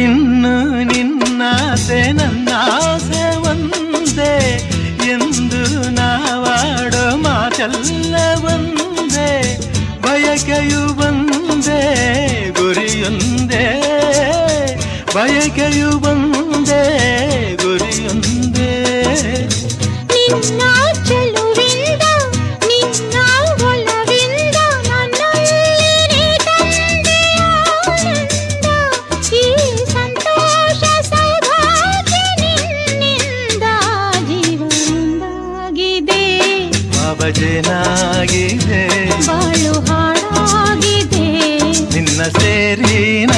ಇನ್ನು ನಿನ್ನಾಸೆ ನನ್ನಾಸೆ ಒಂದೇ ಎಂದು ನಾವಾಡೋ ಮಾತೆಲ್ಲ ಒಂದೇ, ಬಯಕೆಯು ಒಂದೇ ಗುರಿಯೊಂದೇ, ಬಯಕೆಯು ಒಂದೇ ಗುರಿಯೊಂದೇ. ನಿನ್ನ ಚೆಲುವಿಂದ ನಿನ್ನ ಒಲವಿಂದ ನನ್ನಲ್ಲಿ ತಂದೆ ಆನಂದ, ಈ ಸಂತೋಷ ಸೌಭಾಗ್ಯ ನಿನ್ನಿಂದ ಜೀವನದಾಗಿದೆ, ಭಾವಜೇನಾಗಿದೆ, ಬಾಳು ಹಾಡಾಗಿದೆ, ನಿನ್ನ ಸೇರಿನ